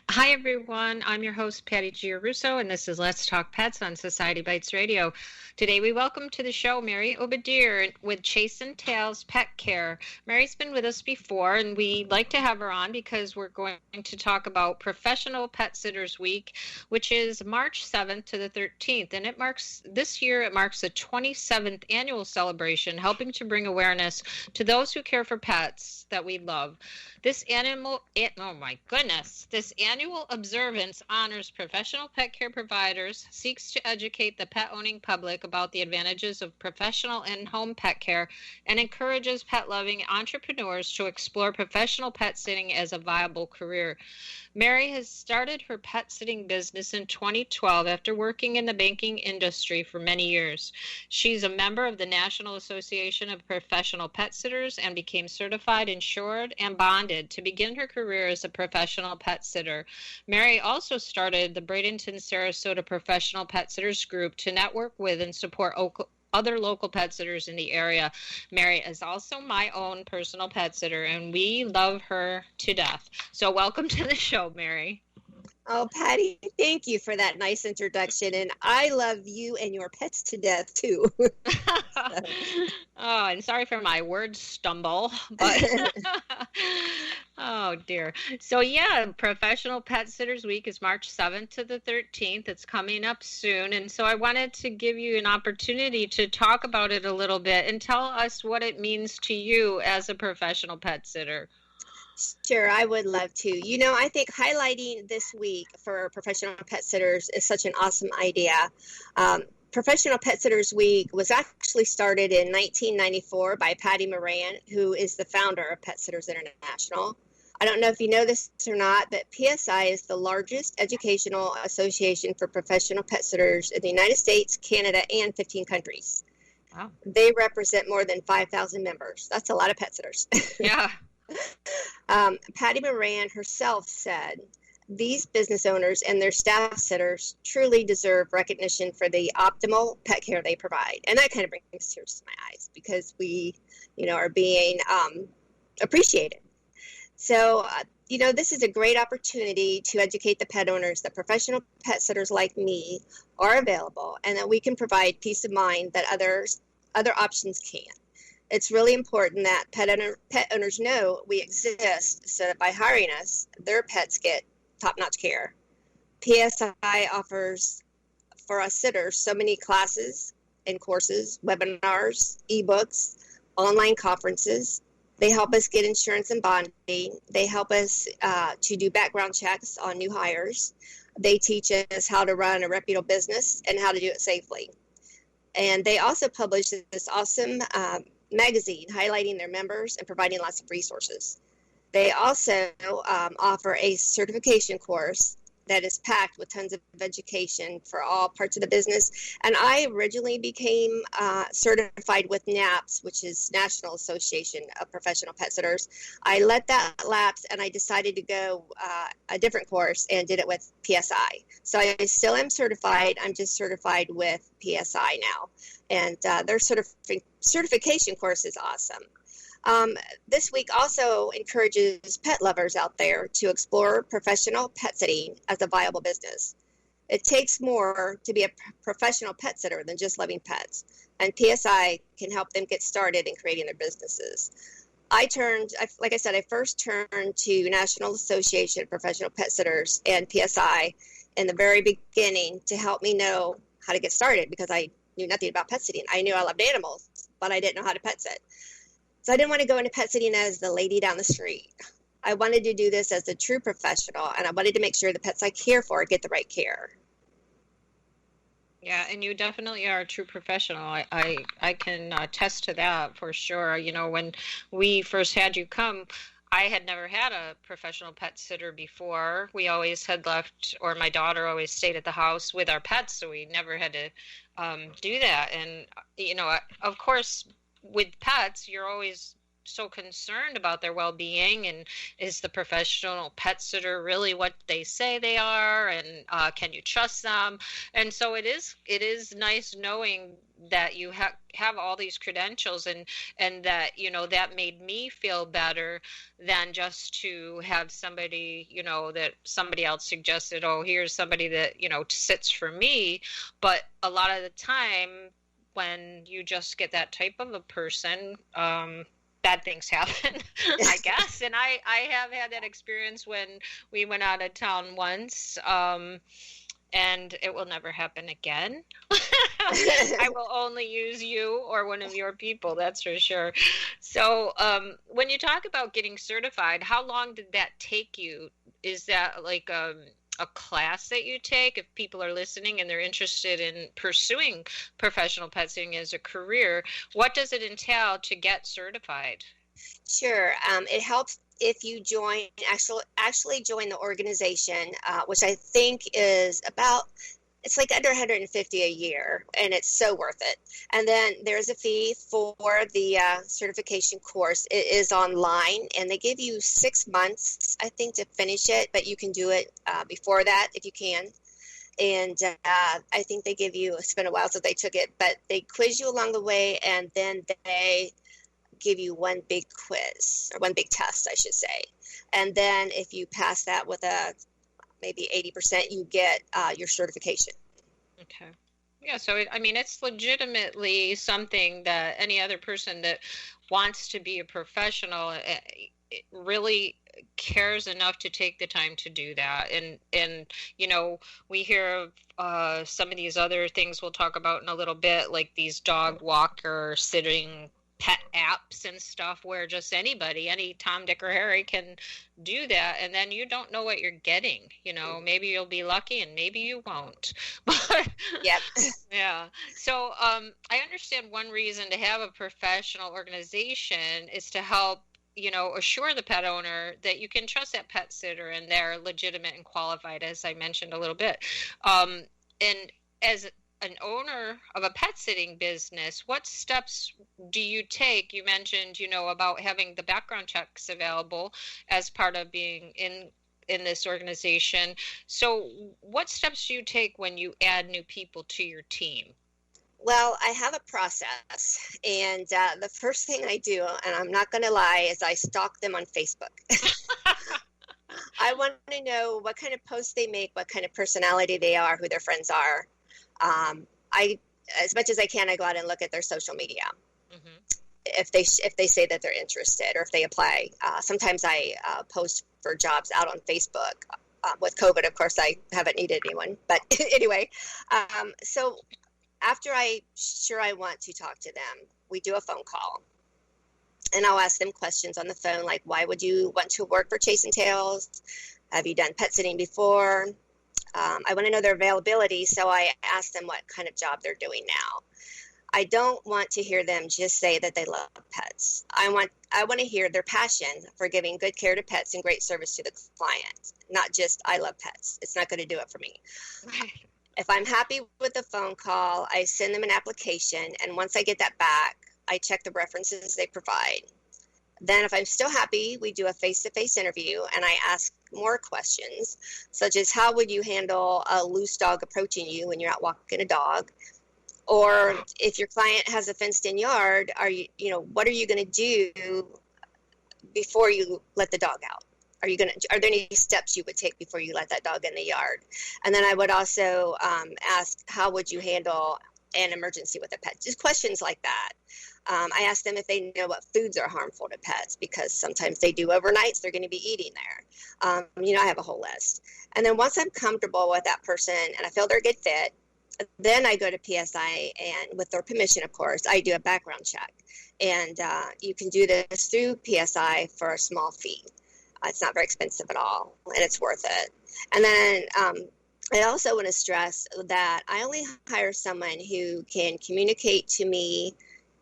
Hi, everyone. I'm your host, Patty Giarrusso, and this is Let's Talk Pets on Society Bites Radio. Today, we welcome to the show Mary OBERDIER with Chase Entail's Pet Care. Mary's been with us before, and we like to have her on because we're going to talk about Professional Pet Sitters Week, which is March 7th to the 13th. And this year, it marks the 27th annual celebration, helping to bring awareness to those who care for pets that we love. This annual observance honors professional pet care providers, seeks to educate the pet-owning public about the advantages of professional in-home pet care, and encourages pet-loving entrepreneurs to explore professional pet sitting as a viable career. Mary has started her pet sitting business in 2012 after working in the banking industry for many years. She's a member of the National Association of Professional Pet Sitters and became certified, insured, and bonded to begin her career as a professional pet sitter. Mary also started the Bradenton, Sarasota Professional Pet Sitters Group to network with and support other local pet sitters in the area. Mary is also my own personal pet sitter, and we love her to death. So welcome to the show, Mary. Oh, Patty, thank you for that nice introduction. And I love you and your pets to death, too. Oh, and sorry for my word stumble, but oh dear. So yeah, Professional Pet Sitters Week is March 7th to the 13th. It's coming up soon. And so I wanted to give you an opportunity to talk about it a little bit and tell us what it means to you as a professional pet sitter. Sure, I would love to. I think highlighting this week for professional pet sitters is such an awesome idea. Professional Pet Sitters Week was actually started in 1994 by Patty Moran, who is the founder of Pet Sitters International. I don't know if you know this or not, but PSI is the largest educational association for professional pet sitters in the United States, Canada, and 15 countries. Wow. They represent more than 5,000 members. That's a lot of pet sitters. Yeah. Patty Moran herself said, these business owners and their staff sitters truly deserve recognition for the optimal pet care they provide. And that kind of brings tears to my eyes because we, are being appreciated. So, this is a great opportunity to educate the pet owners that professional pet sitters like me are available and that we can provide peace of mind that other options can't. It's really important that pet owners know we exist so that by hiring us, their pets get top-notch care. PSI offers for us sitters so many classes and courses, webinars, ebooks, online conferences. They help us get insurance and bonding. They help us to do background checks on new hires. They teach us how to run a reputable business and how to do it safely. And they also publish this awesome magazine highlighting their members and providing lots of resources. They also offer a certification course that is packed with tons of education for all parts of the business. And I originally became certified with NAPS, which is National Association of Professional Pet Sitters. I let that lapse and I decided to go a different course and did it with PSI. So I still am certified. I'm just certified with PSI now. And their certification course is awesome. This week also encourages pet lovers out there to explore professional pet sitting as a viable business. It takes more to be a professional pet sitter than just loving pets, and PSI can help them get started in creating their businesses. I first turned to National Association of Professional Pet Sitters and PSI in the very beginning to help me know how to get started because I knew nothing about pet sitting. I knew I loved animals, but I didn't know how to pet sit. So I didn't want to go into pet sitting as the lady down the street. I wanted to do this as a true professional, and I wanted to make sure the pets I care for get the right care. Yeah, and you definitely are a true professional. I can attest to that for sure. When we first had you come, I had never had a professional pet sitter before. We always had left, or my daughter always stayed at the house with our pets, so we never had to do that. And, of course, with pets, you're always so concerned about their well-being, and is the professional pet sitter really what they say they are, and can you trust them? And so it is nice knowing that you have all these credentials, and that, that made me feel better than just to have somebody, that somebody else suggested, oh, here's somebody that, sits for me. But a lot of the time when you just get that type of a person, bad things happen, I guess. And I have had that experience when we went out of town once, and it will never happen again. I will only use you or one of your people, that's for sure. So when you talk about getting certified, how long did that take you? Is that like a class that you take if people are listening and they're interested in pursuing professional pet sitting as a career? What does it entail to get certified? Sure. It helps if you actually join the organization, which I think is it's like under 150 a year, and it's so worth it. And then there's a fee for the certification course. It is online, and they give you 6 months, I think, to finish it, but you can do it before that if you can. And I think they give you, it's been a while since they took it, but they quiz you along the way, and then they give you one big quiz, or one big test, I should say. And then if you pass that with maybe 80%, you get your certification. Okay. Yeah, so it's legitimately something that any other person that wants to be a professional really cares enough to take the time to do that. And we hear of some of these other things we'll talk about in a little bit, like these dog walker sitting pet apps and stuff, where just anybody, any Tom, Dick, or Harry can do that, and then you don't know what you're getting. Maybe you'll be lucky and maybe you won't. But yep. Yeah. So I understand one reason to have a professional organization is to help assure the pet owner that you can trust that pet sitter and they're legitimate and qualified, as I mentioned a little bit. And as an owner of a pet sitting business, what steps do you take? You mentioned, about having the background checks available as part of being in this organization. So what steps do you take when you add new people to your team? Well, I have a process, and the first thing I do, and I'm not going to lie, is I stalk them on Facebook. I want to know what kind of posts they make, what kind of personality they are, who their friends are. As much as I can, I go out and look at their social media. Mm-hmm. If they say that they're interested, or if they apply. Sometimes I post for jobs out on Facebook. With COVID, of course, I haven't needed anyone. But anyway, so after I want to talk to them, we do a phone call. And I'll ask them questions on the phone, like, why would you want to work for Chase Entails? Have you done pet sitting before? I want to know their availability, so I ask them what kind of job they're doing now. I don't want to hear them just say that they love pets. I want to hear their passion for giving good care to pets and great service to the client, not just I love pets. It's not going to do it for me. Right. If I'm happy with the phone call, I send them an application, and once I get that back, I check the references they provide. Then if I'm still happy, we do a face-to-face interview, and I ask more questions, such as how would you handle a loose dog approaching you when you're out walking a dog? Or if your client has a fenced-in yard, what are you going to do before you let the dog out? Are there any steps you would take before you let that dog in the yard? And then I would also ask, how would you handle an emergency with a pet? Just questions like that. I ask them if they know what foods are harmful to pets, because sometimes they do overnights. They're going to be eating there. I have a whole list. And then once I'm comfortable with that person and I feel they're a good fit, then I go to PSI, and with their permission, of course, I do a background check. And you can do this through PSI for a small fee. It's not very expensive at all, and it's worth it. And then I also want to stress that I only hire someone who can communicate to me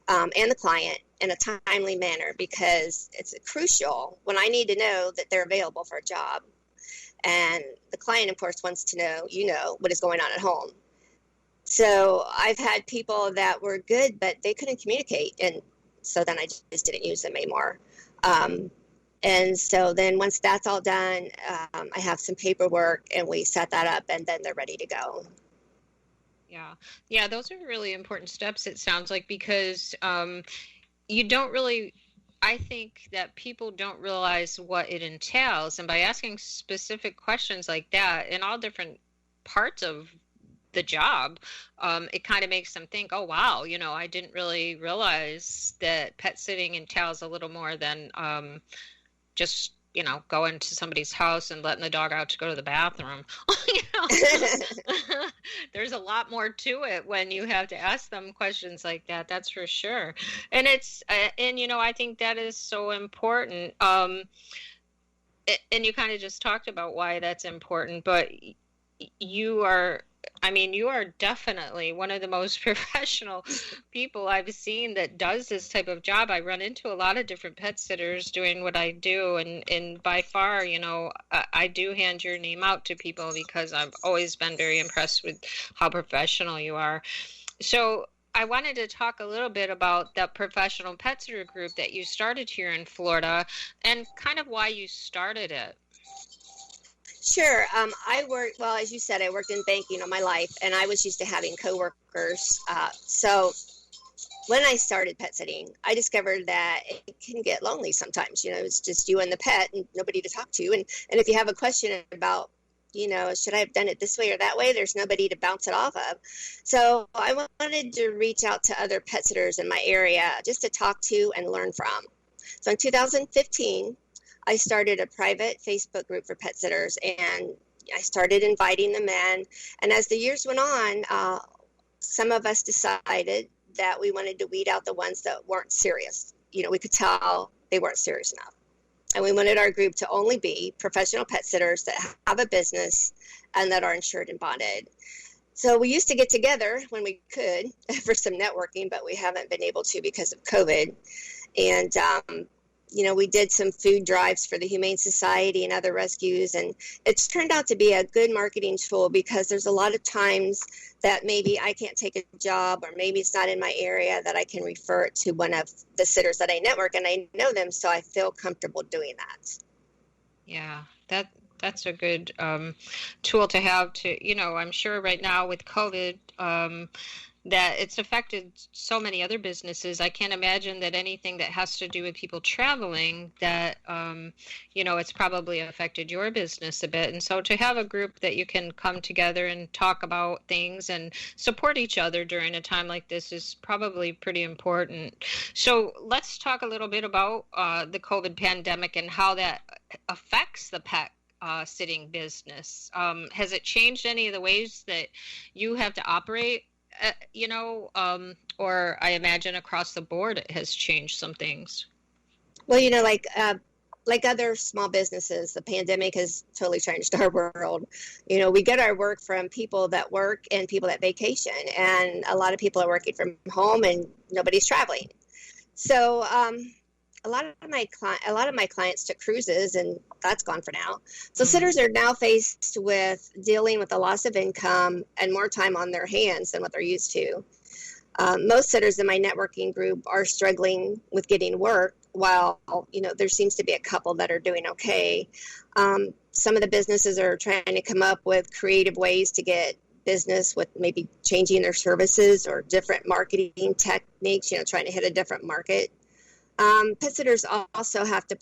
and the client in a timely manner, because it's crucial when I need to know that they're available for a job. And the client, of course, wants to know, what is going on at home. So I've had people that were good, but they couldn't communicate. And so then I just didn't use them anymore. And so then once that's all done, I have some paperwork and we set that up, and then they're ready to go. Yeah. Yeah, those are really important steps, it sounds like, because you don't really, I think that people don't realize what it entails. And by asking specific questions like that in all different parts of the job, it kind of makes them think, oh, wow, I didn't really realize that pet sitting entails a little more than just going to somebody's house and letting the dog out to go to the bathroom. There's a lot more to it when you have to ask them questions like that. That's for sure. And I think that is so important. And you kind of just talked about why that's important, but you are definitely one of the most professional people I've seen that does this type of job. I run into a lot of different pet sitters doing what I do, and by far, I do hand your name out to people because I've always been very impressed with how professional you are. So I wanted to talk a little bit about the professional pet sitter group that you started here in Florida and kind of why you started it. Sure. Well, as you said, I worked in banking all my life, and I was used to having coworkers. So when I started pet sitting, I discovered that it can get lonely sometimes. It's just you and the pet and nobody to talk to. And if you have a question about, should I have done it this way or that way, there's nobody to bounce it off of. So I wanted to reach out to other pet sitters in my area just to talk to and learn from. So in 2015, I started a private Facebook group for pet sitters, and I started inviting them in. And as the years went on, some of us decided that we wanted to weed out the ones that weren't serious. We could tell they weren't serious enough. And we wanted our group to only be professional pet sitters that have a business and that are insured and bonded. So we used to get together when we could for some networking, but we haven't been able to because of COVID. And, we did some food drives for the Humane Society and other rescues, and it's turned out to be a good marketing tool because there's a lot of times that maybe I can't take a job or maybe it's not in my area that I can refer it to one of the sitters that I network, and I know them, so I feel comfortable doing that. Yeah, that's a good tool to have to, I'm sure right now with COVID, that it's affected so many other businesses. I can't imagine that anything that has to do with people traveling that, it's probably affected your business a bit. And so to have a group that you can come together and talk about things and support each other during a time like this is probably pretty important. So let's talk a little bit about the COVID pandemic and how that affects the pet sitting business. Has it changed any of the ways that you have to operate? Or I imagine across the board it has changed some things. Well, like other small businesses, the pandemic has totally changed our world. We get our work from people that work and people that vacation, and a lot of people are working from home and nobody's traveling. So a lot of my clients took cruises, and that's gone for now. So sitters are now faced with dealing with the loss of income and more time on their hands than what they're used to. Most sitters in my networking group are struggling with getting work, while there seems to be a couple that are doing okay. Some of the businesses are trying to come up with creative ways to get business with maybe changing their services or different marketing techniques, trying to hit a different market. Pet sitters also have to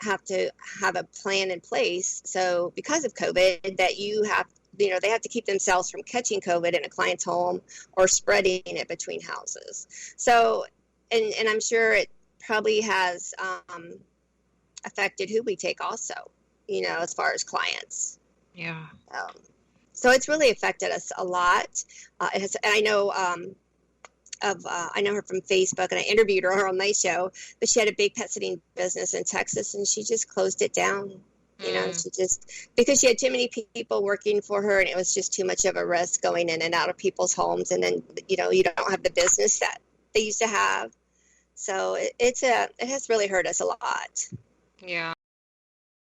have a plan in place. So because of COVID, that they have to keep themselves from catching COVID in a client's home or spreading it between houses. So, and I'm sure it probably has affected who we take also, as far as clients. Yeah. So it's really affected us a lot. And I know, I know her from Facebook, and I interviewed her on my show, but she had a big pet sitting business in Texas, and she just closed it down. Because she had too many people working for her, and it was just too much of a risk going in and out of people's homes. And then, you don't have the business that they used to have. So it has really hurt us a lot. Yeah.